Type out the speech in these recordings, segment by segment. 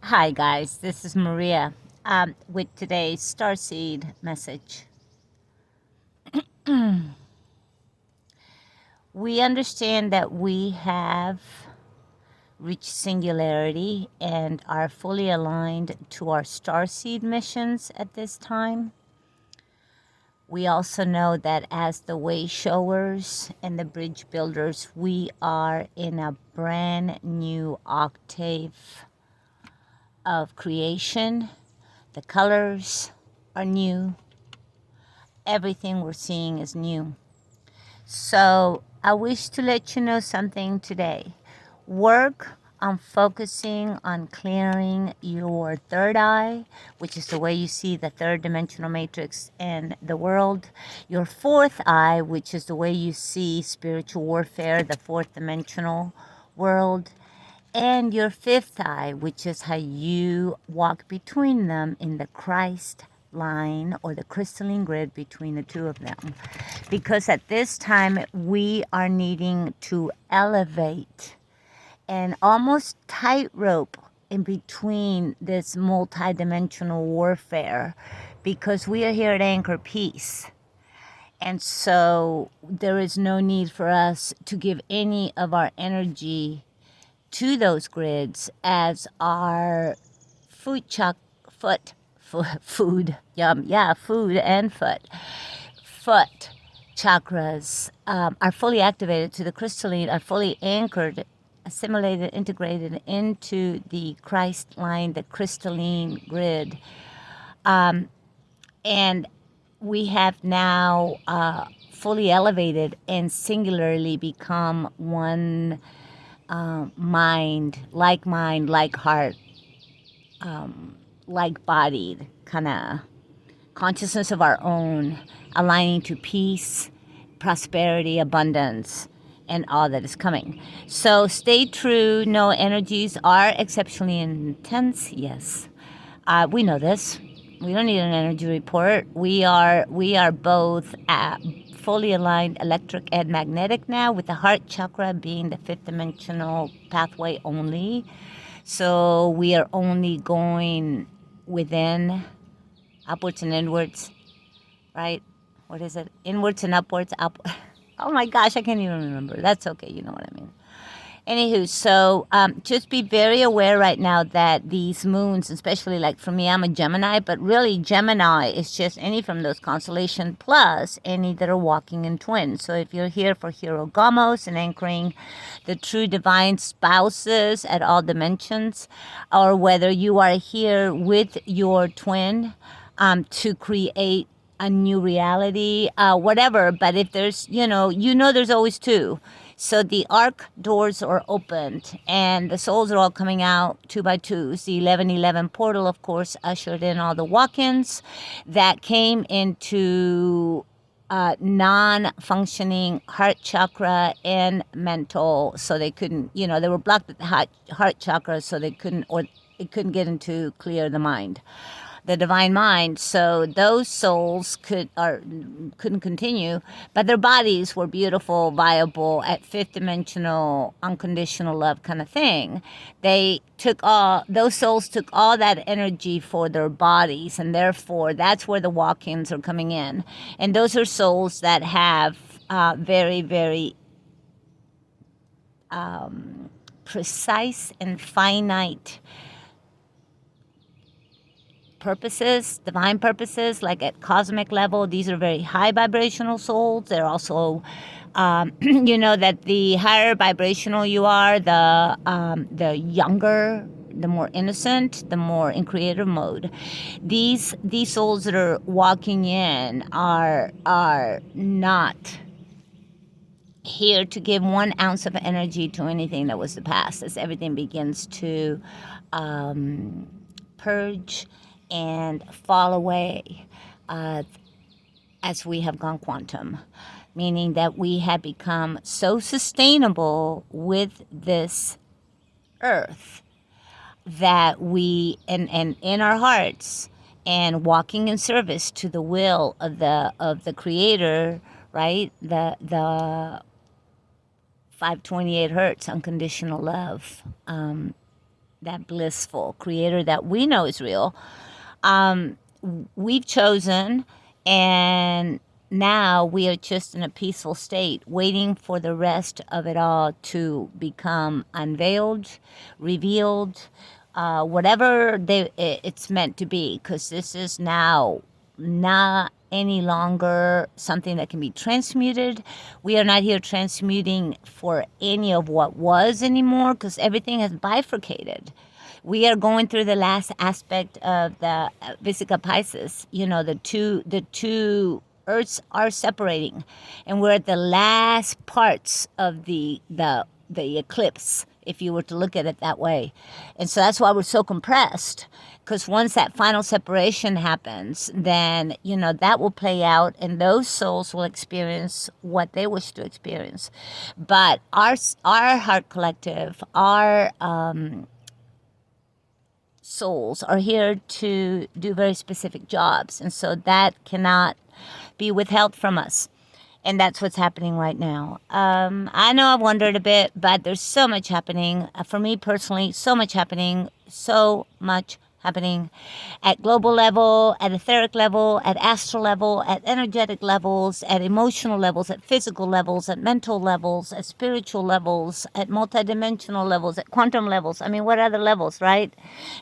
Hi, guys. This is Maria with today's StarSeed message. We understand that we have reached singularity and are fully aligned to our StarSeed missions at this time. We also know that as the way showers and the bridge builders, we are in a brand new octave of creation. The colors are new. Everything we're seeing is new. So I wish to let you know something today. Work on focusing on clearing your third eye, which is the way you see the third dimensional matrix in the world. Your fourth eye, which is the way you see spiritual warfare, the fourth dimensional world. And your fifth eye, which is how you walk between them in the Christ line or the crystalline grid between the two of them. Because at this time, we are needing to elevate and almost tightrope in between this multidimensional warfare, because we are here to anchor peace. And so there is no need for us to give any of our energy to those grids as our food, food and foot chakras are fully activated to the crystalline, are fully anchored, assimilated, integrated into the Christ line, the crystalline grid. And we have now fully elevated and singularly become one mind, like heart, like bodied, kind of consciousness of our own, aligning to peace, prosperity, abundance, and all that is coming. So stay true. No, energies are exceptionally intense. Yes, we know this. We don't need an energy report. We are both fully aligned electric and magnetic now, with the heart chakra being the fifth dimensional pathway only. So we are only going within, upwards and inwards, right? What is it? Inwards and upwards, up. Oh my gosh, I can't even remember. That's okay. You know what I mean. Anywho, so just be very aware right now that these moons, especially like for me, I'm a Gemini, but really Gemini is just any from those constellations plus any that are walking in twins. So if you're here for Hero Gamos and anchoring the true divine spouses at all dimensions, or whether you are here with your twin to create a new reality, whatever. But if there's, there's always two. So the arc doors are opened and the souls are all coming out two by twos. The 1111 portal, of course, ushered in all the walk-ins that came into non-functioning heart chakra and mental. So they couldn't, they were blocked at the heart chakra, so they couldn't, or it couldn't get into clear the mind, the divine mind. So those souls couldn't continue, but their bodies were beautiful, viable at fifth dimensional, unconditional love kind of thing. Those souls took all that energy for their bodies, and therefore that's where the walk-ins are coming in. And those are souls that have very, very precise and finite purposes, divine purposes, like at cosmic level. These are very high vibrational souls. They're also, that the higher vibrational you are, the younger, the more innocent, the more in creative mode. These souls that are walking in are not here to give 1 ounce of energy to anything that was the past, as everything begins to purge and fall away as we have gone quantum, meaning that we have become so sustainable with this earth that we, and in our hearts, and walking in service to the will of the creator, right? The 528 hertz unconditional love, that blissful creator that we know is real, we've chosen, and now we are just in a peaceful state, waiting for the rest of it all to become unveiled, revealed, whatever it's meant to be, because this is now not any longer something that can be transmuted. We are not here transmuting for any of what was anymore, because everything has bifurcated. We are going through the last aspect of the Vesica Pisces. The two Earths are separating, and we're at the last parts of the eclipse, if you were to look at it that way. And so that's why we're so compressed, because once that final separation happens, then that will play out, and those souls will experience what they wish to experience. But our heart collective, our souls are here to do very specific jobs, and so that cannot be withheld from us. And that's what's happening right now. I know I've wondered a bit, but there's so much happening. For me personally, so much happening at global level, at etheric level, at astral level, at energetic levels, at emotional levels, at physical levels, at mental levels, at spiritual levels, at multidimensional levels, at quantum levels. I mean, what other levels, right?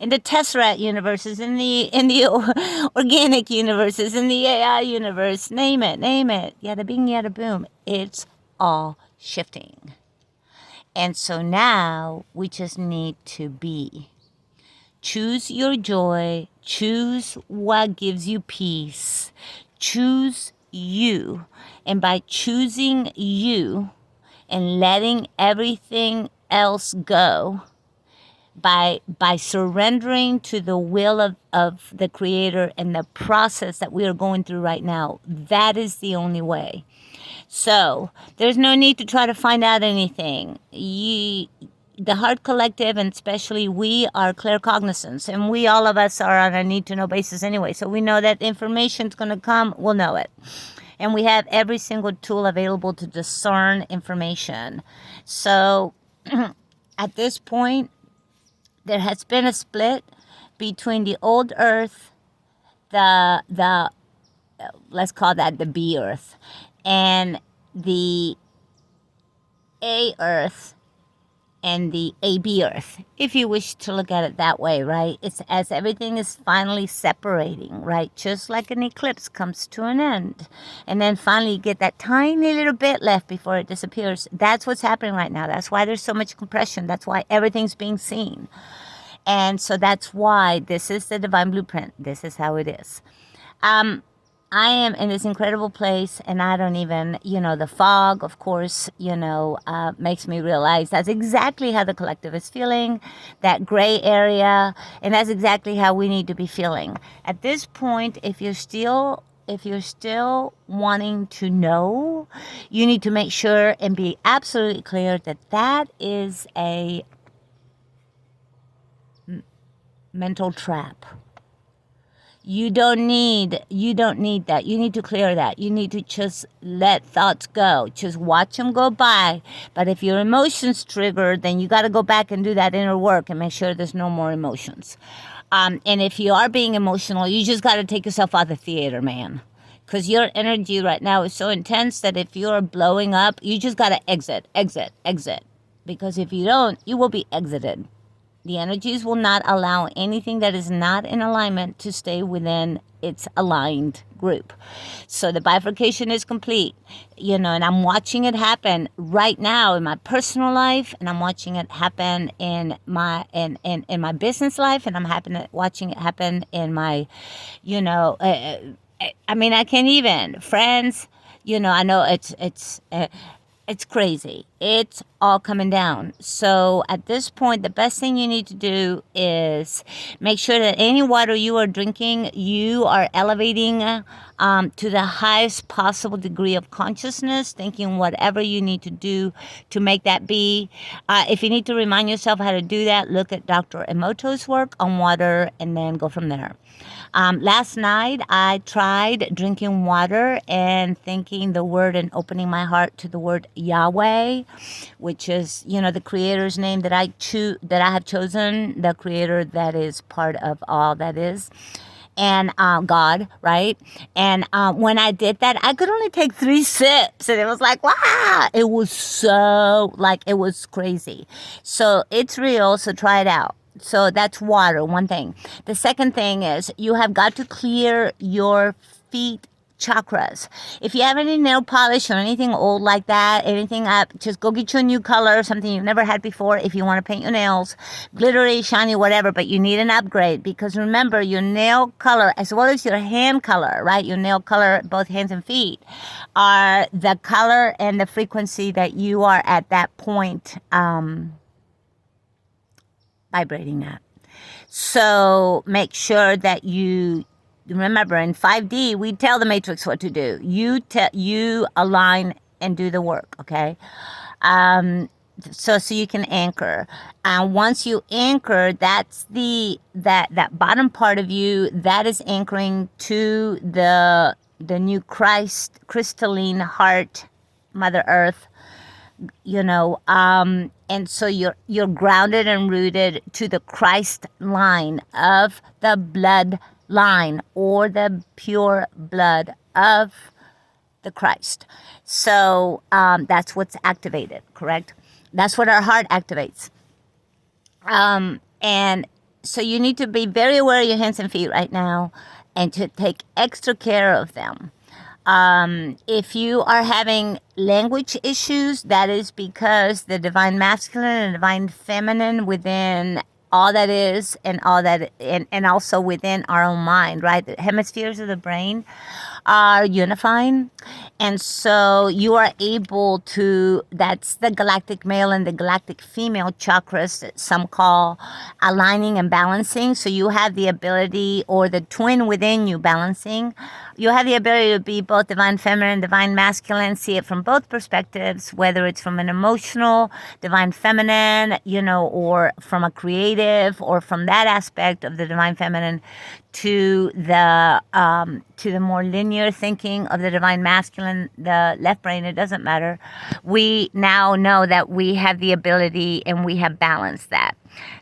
In the Tesseract universes, in the organic universes, in the AI universe, name it. Yada bing, yada boom. It's all shifting. And so now we just need to be. Choose your joy. Choose what gives you peace. Choose you. And by choosing you and letting everything else go, by surrendering to the will of the Creator and the process that we are going through right now, that is the only way. So there's no need to try to find out anything. The Heart Collective, and especially we, are claircognizance, and we, all of us, are on a need-to-know basis anyway. So we know that information's going to come, we'll know it. And we have every single tool available to discern information. So at this point, there has been a split between the old Earth, the let's call that the B Earth, and the A Earth, and the AB Earth, if you wish to look at it that way, right? It's as everything is finally separating, right? Just like an eclipse comes to an end. And then finally you get that tiny little bit left before it disappears. That's what's happening right now. That's why there's so much compression. That's why everything's being seen. And so that's why this is the divine blueprint. This is how it is. I am in this incredible place, and I don't even, the fog, of course, makes me realize that's exactly how the collective is feeling, that gray area, and that's exactly how we need to be feeling. At this point, if you're still wanting to know, you need to make sure and be absolutely clear that that is a mental trap. You don't need that. You need to clear that. You need to just let thoughts go. Just watch them go by. But if your emotions trigger, then you got to go back and do that inner work and make sure there's no more emotions. And if you are being emotional, you just got to take yourself out of the theater, man. Because your energy right now is so intense that if you're blowing up, you just got to exit. Because if you don't, you will be exited. The energies will not allow anything that is not in alignment to stay within its aligned group. So the bifurcation is complete, and I'm watching it happen right now in my personal life, and I'm watching it happen in my in my business life, and I'm watching it happen in my, I can't even friends. I know it's crazy. It's all coming down. So at this point, the best thing you need to do is make sure that any water you are drinking, you are elevating to the highest possible degree of consciousness, thinking whatever you need to do to make that be. If you need to remind yourself how to do that, look at Dr. Emoto's work on water and then go from there. Last night, I tried drinking water and thinking the word and opening my heart to the word Yahweh. which is, the creator's name that I have chosen, the creator that is part of all that is, and God, right? And when I did that, I could only take 3 sips, and it was like, wow! It was so, it was crazy. So it's real, so try it out. So that's water, one thing. The second thing is you have got to clear your feet chakras. If you have any nail polish or anything old like that, anything up, just go get you a new color, something you've never had before. If you want to paint your nails, glittery, shiny, whatever, but you need an upgrade, because remember, your nail color as well as your hand color, right? Your nail color, both hands and feet, are the color and the frequency that you are at that point vibrating at. So make sure that you remember, in 5D, we tell the matrix what to do. You align and do the work, okay? So you can anchor. And once you anchor, that's that bottom part of you that is anchoring to the new crystalline heart, Mother Earth. And so you're grounded and rooted to the Christ line of the blood line, or the pure blood of the Christ. So that's what's activated, correct? That's what our heart activates. And so you need to be very aware of your hands and feet right now, and to take extra care of them. If you are having language issues, that is because the divine masculine and divine feminine within all that is, and all that, and also within our own mind, right? The hemispheres of the brain are unifying. And so you are able to, that's the galactic male and the galactic female chakras that some call aligning and balancing. So you have the ability, or the twin within you balancing. You have the ability to be both divine feminine, divine masculine, see it from both perspectives, whether it's from an emotional, divine feminine, or from a creative, or from that aspect of the divine feminine, to the more linear thinking of the divine masculine, the left brain. It doesn't matter. We now know that we have the ability, and we have balanced that.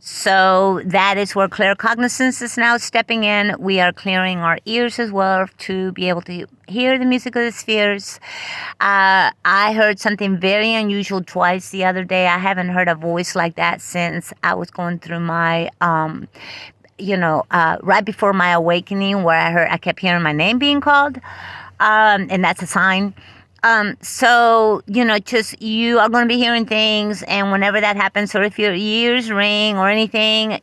So that is where claircognizance is now stepping in. We are clearing our ears as well to be able to hear the music of the spheres. I heard something very unusual twice the other day. I haven't heard a voice like that since I was going through my right before my awakening, where I kept hearing my name being called, and that's a sign. So, just, you are going to be hearing things, and whenever that happens, or if your ears ring or anything,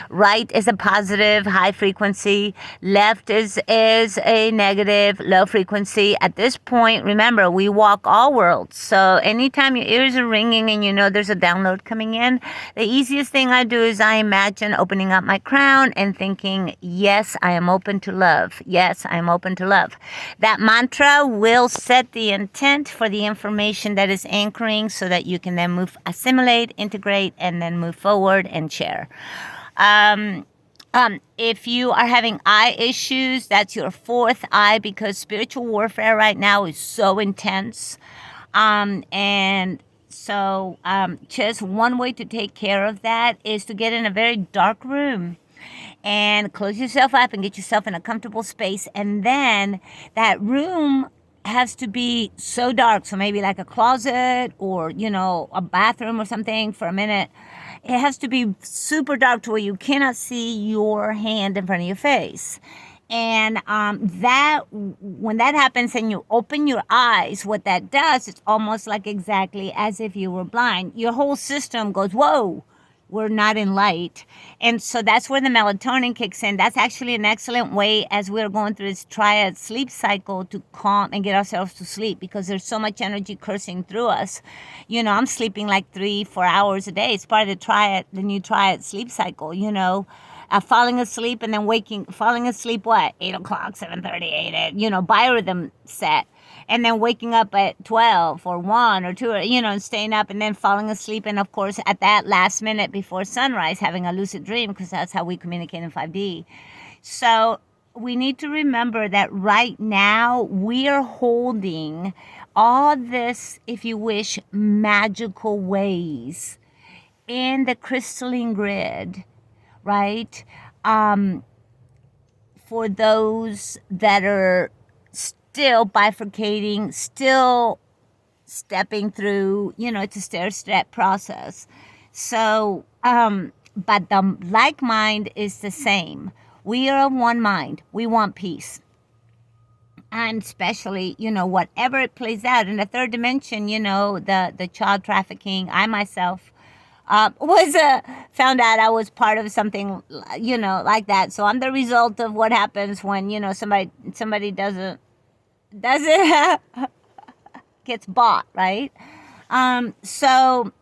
right is a positive, high frequency, left is a negative, low frequency. At this point, remember, we walk all worlds. So anytime your ears are ringing and there's a download coming in, the easiest thing I do is I imagine opening up my crown and thinking, yes, I am open to love. Yes, I am open to love. That mantra will set the intent for the information that is anchoring, so that you can then assimilate, integrate, and then move forward and share. If you are having eye issues, that's your 4th eye, because spiritual warfare right now is so intense. And so just one way to take care of that is to get in a very dark room and close yourself up and get yourself in a comfortable space. And then that room has to be so dark, so maybe like a closet, or a bathroom or something for a minute. It has to be super dark to where you cannot see your hand in front of your face. And that, when that happens and you open your eyes, what that does, it's almost like exactly as if you were blind. Your whole system goes, whoa, we're not in light. And so that's where the melatonin kicks in. That's actually an excellent way, as we're going through this triad sleep cycle, to calm and get ourselves to sleep, because there's so much energy coursing through us. I'm sleeping like 3-4 hours a day. It's part of the new triad sleep cycle, falling asleep and then falling asleep, 8 o'clock, 7:30, 8, biorhythm set. And then waking up at 12 or 1 or 2, and staying up, and then falling asleep. And of course, at that last minute before sunrise, having a lucid dream, because that's how we communicate in 5D. So we need to remember that right now we are holding all this, if you wish, magical ways in the crystalline grid, right? For those that are still bifurcating, still stepping through, it's a stair-step process. So, but the like mind is the same. We are of one mind. We want peace. And especially, whatever it plays out in the third dimension, the child trafficking, I myself was found out I was part of something, like that. So I'm the result of what happens when, somebody doesn't gets bought, right? So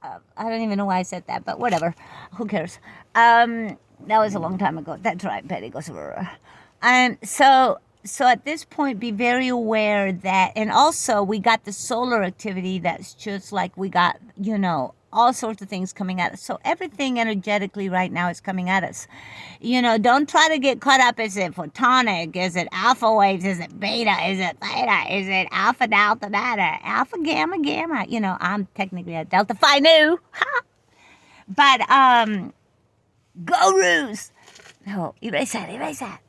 I don't even know why I said that, but whatever. Who cares? That was a long time ago. That's right. Betty goes over. So at this point, be very aware that, and also we got the solar activity that's just like we got, all sorts of things coming at us. So everything energetically right now is coming at us. Don't try to get caught up. Is it photonic? Is it alpha waves? Is it beta? Is it theta? Is it alpha, delta, data? Alpha, gamma, gamma? I'm technically a delta phi nu. But, go Roos! No, erase that.